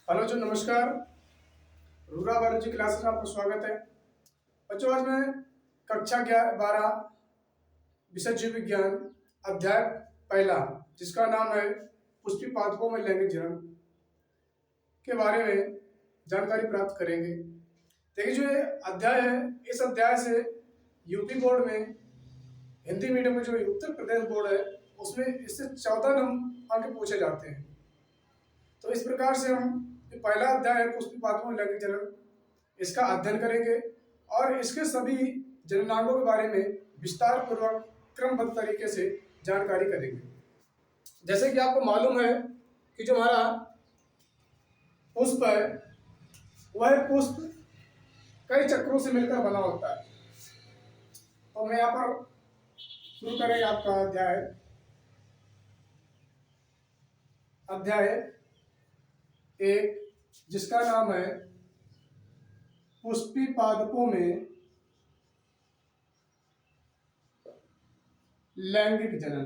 Hello जी, नमस्कार। Rura biology classes में आपका स्वागत है। बच्चों, आज मैं कक्षा 12 विषय जीव विज्ञान अध्याय पहला, जिसका नाम है पुष्पी पादपों में लैंगिक जनन, के बारे में जानकारी प्राप्त करेंगे। देखिए, जो ये अध्याय है, इस अध्याय से यूपी बोर्ड में हिंदी मीडियम में जो उत्तर प्रदेश बोर्ड है उसमें इससे 14 अंक पूछे जाते हैं। तो इस प्रकार से हम पहला अध्याय है पुष्पी पादपों में लैंगिक जनन, इसका अध्ययन करेंगे और इसके सभी जननांगों के बारे में विस्तार पूर्वक क्रमबद्ध तरीके से जानकारी करेंगे। जैसे कि आपको मालूम है कि जो हमारा पुष्प है वह पुष्प कई चक्रों से मिलकर बना होता है। तो मैं यहाँ पर शुरू करेंगे आपका अध्याय एक, जिसका नाम है पुष्पी पादपों में लैंगिक जनन।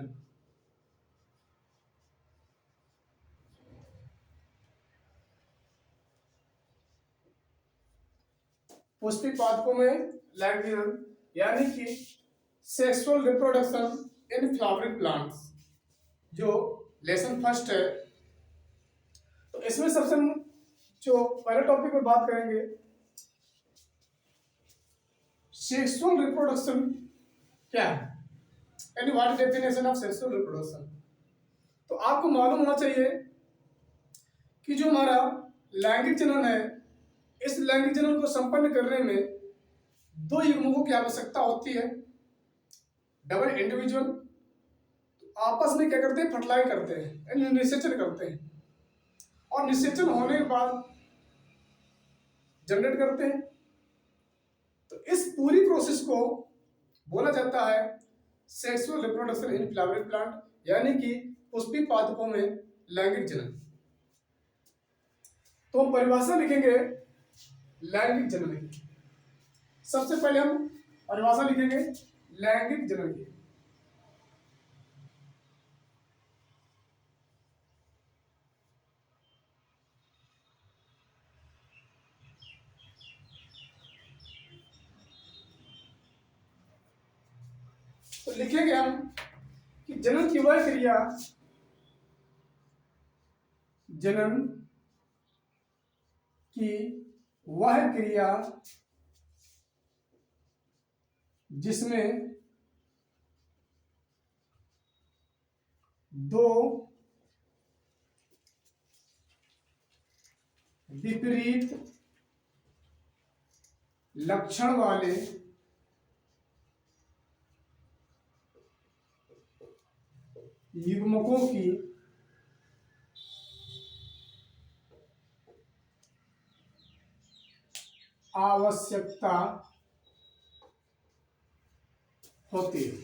पुष्पी पादपों में लैंगिक जनन यानी कि sexual reproduction in flowering plants, जो लेसन फर्स्ट है। तो इसमें सबसे जो पहले टॉपिक पर बात करेंगे, सेक्सुअल रिप्रोडक्शन क्या है, यानी what is definition of sexual reproduction. तो आपको मालूम होना चाहिए कि जो हमारा लैंगिक जनन है, इस लैंगिक जनन को संपन्न करने में दो युग्मकों की आवश्यकता होती है। डबल इंडिविजुअल आपस में क्या करते हैं, फर्टिलाइज करते हैं, यानी निषेचन करते हैं, और निषेचन होने के बाद जनरेट करते हैं। तो इस पूरी प्रोसेस को बोला जाता है sexual reproduction in flowering plant, यानी कि पुष्पी पादपों में लैंगिक जनन। तो हम परिभाषा लिखेंगे लैंगिक जनन की। सबसे पहले हम परिभाषा लिखेंगे लैंगिक जनन की। तो लिखेंगे हम कि जनन की वह क्रिया, जनन की वह क्रिया जिसमें दो विपरीत लक्षण वाले युग्मकों की आवश्यकता होती है।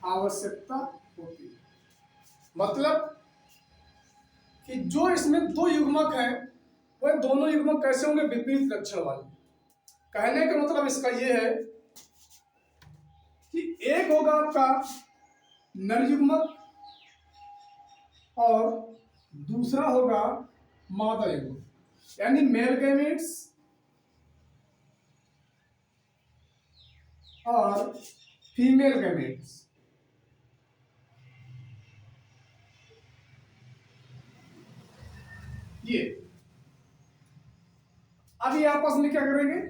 आवश्यकता होती है मतलब कि जो इसमें दो युग्मक हैं वह दोनों युग्मक कैसे होंगे, विपरीत लक्षण वाले। कहने का मतलब इसका यह है कि एक होगा आपका नर युग्मक और दूसरा होगा मादा युग्मक, यानी मेल गैमेट्स और फीमेल गैमेट्स। ये अब ये आपस में क्या करेंगे,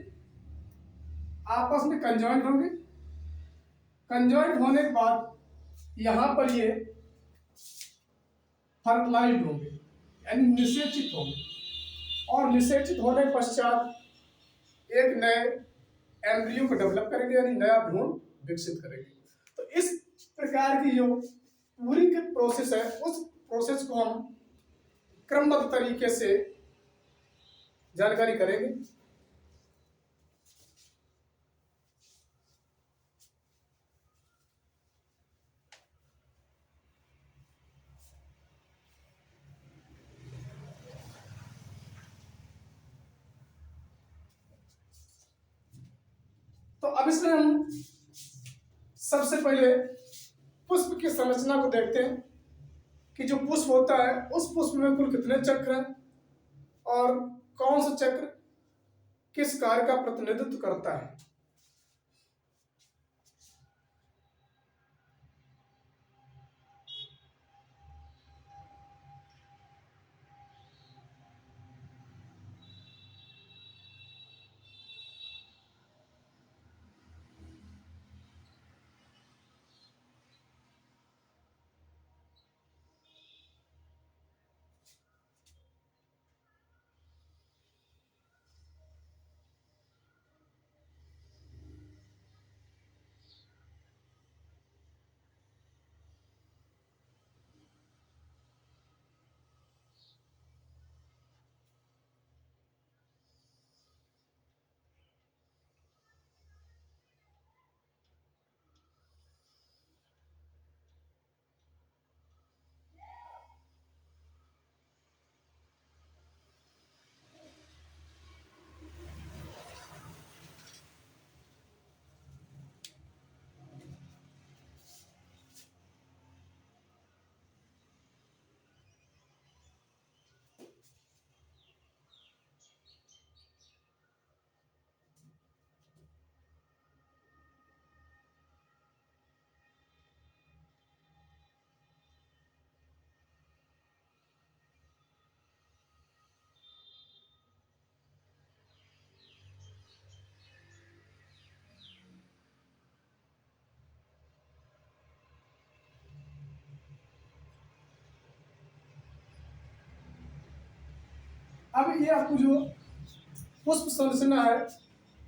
आपस में कंजॉइंट होंगे। कंजॉइंट होने के बाद यहां पर ये फर्टिलाइज्ड होंगे, यानी निषेचित होंगे, और निषेचित होने के पश्चात एक नए एम्ब्रियो को डेवलप करेंगे, यानी नया भ्रूण विकसित करेंगे। तो इस प्रकार की जो पूरी की प्रोसेस है, उस प्रोसेस को हम क्रमबद्ध तरीके से जानकारी करेंगे। तो अब इसमें हम सबसे पहले पुष्प की संरचना को देखते हैं। कि जो पुष्प होता है उस पुष्प में कुल कितने चक्र हैं और कौन सा चक्र किस कार्य का प्रतिनिधित्व करता है। अब ये आपको जो पुष्प संरचना है,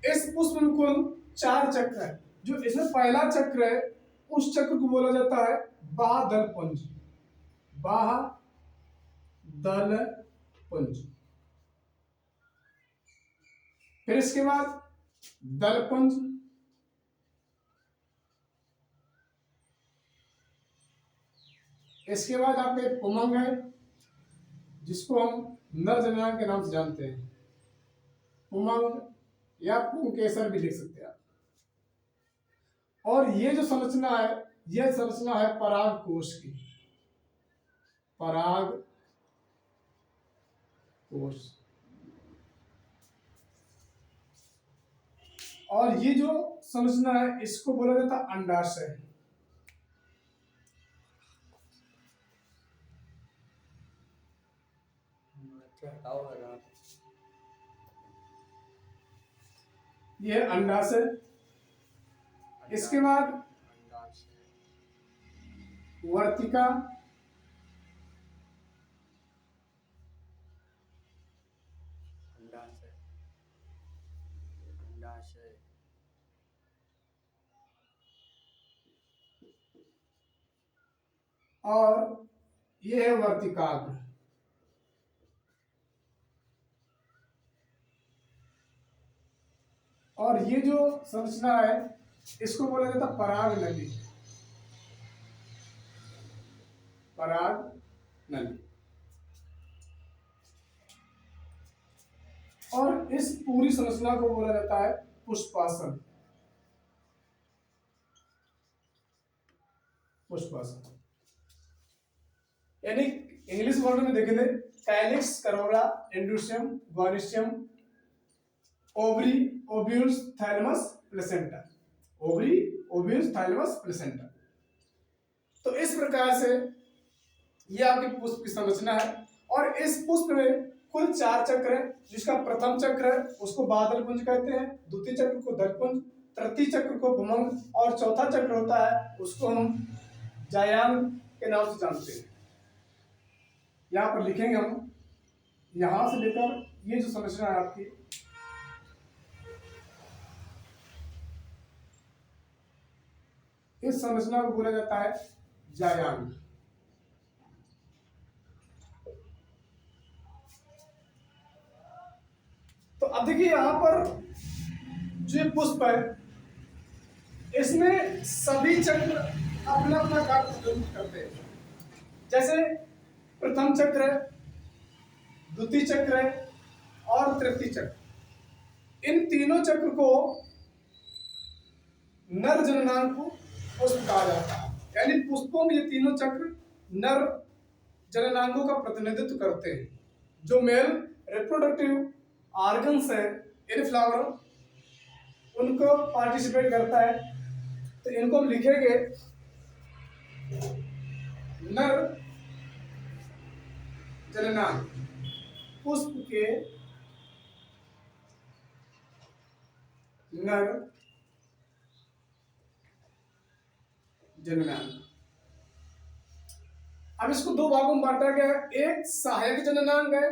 इस पुष्प में कुल 4 चक्र है। जो इसमें पहला चक्र है उस चक्र को बोला जाता है बाह्यदल पुंज। बाह्यदल पुंज। फिर इसके बाद दल पुंज, इसके बाद आपके पुमंग है जिसको हम नर जननांग के नाम से जानते हैं, पुमंग या पुंकेसर भी लिख सकते हैं आप। और ये जो संरचना है, यह संरचना है पराग कोश की, पराग कोश। और ये जो संरचना है इसको बोला जाता है अंडाशय। ये अंडाशय। इसके बाद वर्तिका, और ये है वर्तिकाग्र। और ये जो संरचना है इसको बोला जाता है पराग नली, पराग नली। और इस पूरी संरचना को बोला जाता है पुष्पासन, पुष्पासन। यानी इंग्लिश वर्ड में देखें थे calyx, corolla, androecium, gynoecium, ovary, ovules, thalamus, placenta. Ovary, ovules, thalamus, placenta. तो इस प्रकार से ये आपके पुष्प की संरचना है। और इस पुष्प में कुल 4 चक्र है। जिसका प्रथम चक्र है उसको बादल पुंज कहते हैं, द्वितीय चक्र को दलपुंज, तृतीय चक्र को भुमंग और चौथा चक्र होता है उसको हम जायांग के नाम से जानते हैं। यहाँ पर लिखेंगे हम, यहां से लेकर ये जो संरचना है आपकी, इस संरचना को बोला जाता है जायांग। तो अब देखिए यहां पर जो पुष्प है इसमें सभी चक्र अपना अपना कार्य करते हैं। जैसे प्रथम चक्र है, द्वितीय चक्र है और तृतीय चक्र। इन तीनों चक्र को नर जननांग को पुष्प कहा जाता है। यानी पुष्पों में ये तीनों चक्र नर जननांगों का प्रतिनिधित्व करते हैं। जो मेल रिप्रोडक्टिव ऑर्गन्स है इन फ्लावर, उनको पार्टिसिपेट करता है। तो इनको हम लिखेंगे नर जननांग, पुष्प के नर जननांग। अब इसको दो भागों में बांटा गया है, एक सहायक जननांग है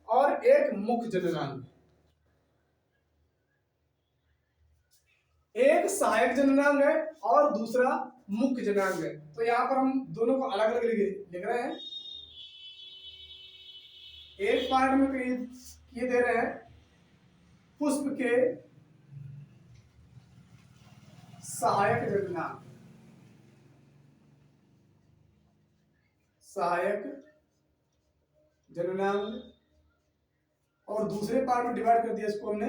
और एक मुख्य जननांग। एक सहायक जननांग है और दूसरा मुख्य जननांग है। तो यहां पर हम दोनों को अलग अलग लिख रहे हैं। एक पार्ट में ये दे रहे हैं पुष्प के सहायक जननांग, सहायक जननांग, और दूसरे पार्ट में डिवाइड कर दिया इसको हमने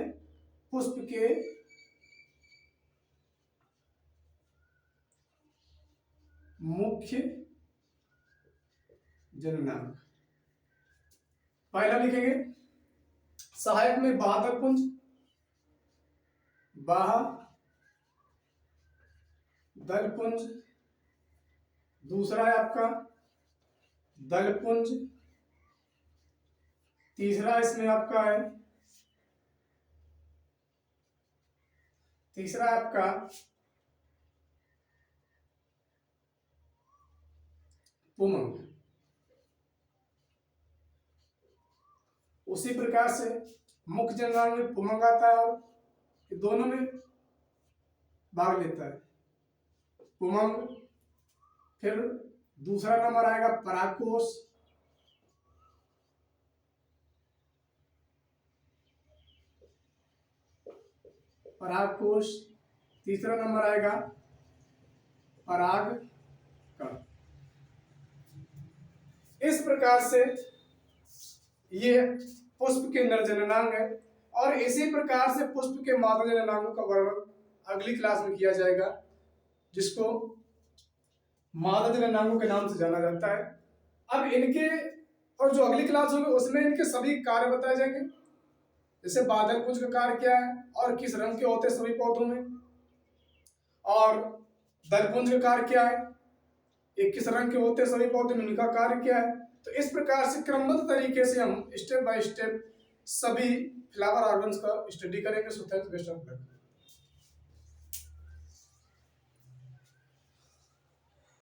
पुष्प के मुख्य जननांग। पहला लिखेंगे सहायक में बाह्य पुंज, दल पुंज। दूसरा है आपका दल पुंज। तीसरा इसमें आपका है, तीसरा आपका पुमंग। उसी प्रकार से मुख्य जननांग में पुमंग आता है और दोनों में भाग लेता है पुमंग। फिर दूसरा नंबर आएगा परागकोश, परागकोश। तीसरा नंबर आएगा परागकण। इस प्रकार से ये पुष्प के नर जननांग है और इसी प्रकार से पुष्प के मादा जननांगों का वर्णन अगली क्लास में किया जाएगा, जिसको मादा जननांगों के नाम से जाना जाता है। अब इनके और जो अगली क्लास होगी उसमें इनके सभी कार्य बताए जाएंगे, जैसे बादल पुंज का कार्य क्या है और किस रंग के होते हैं सभी पौधों में, और दलपुंज का कार्य क्या है, ये किस रंग के होते हैं सभी पौधों में, उनका कार्य क्या है। तो इस प्रकार से क्रमबद्ध तरीके से हम स्टेप बाय स्टेप सभी फ्लावर ऑर्गन्स का स्टडी करेंगे। So thanks, best of luck.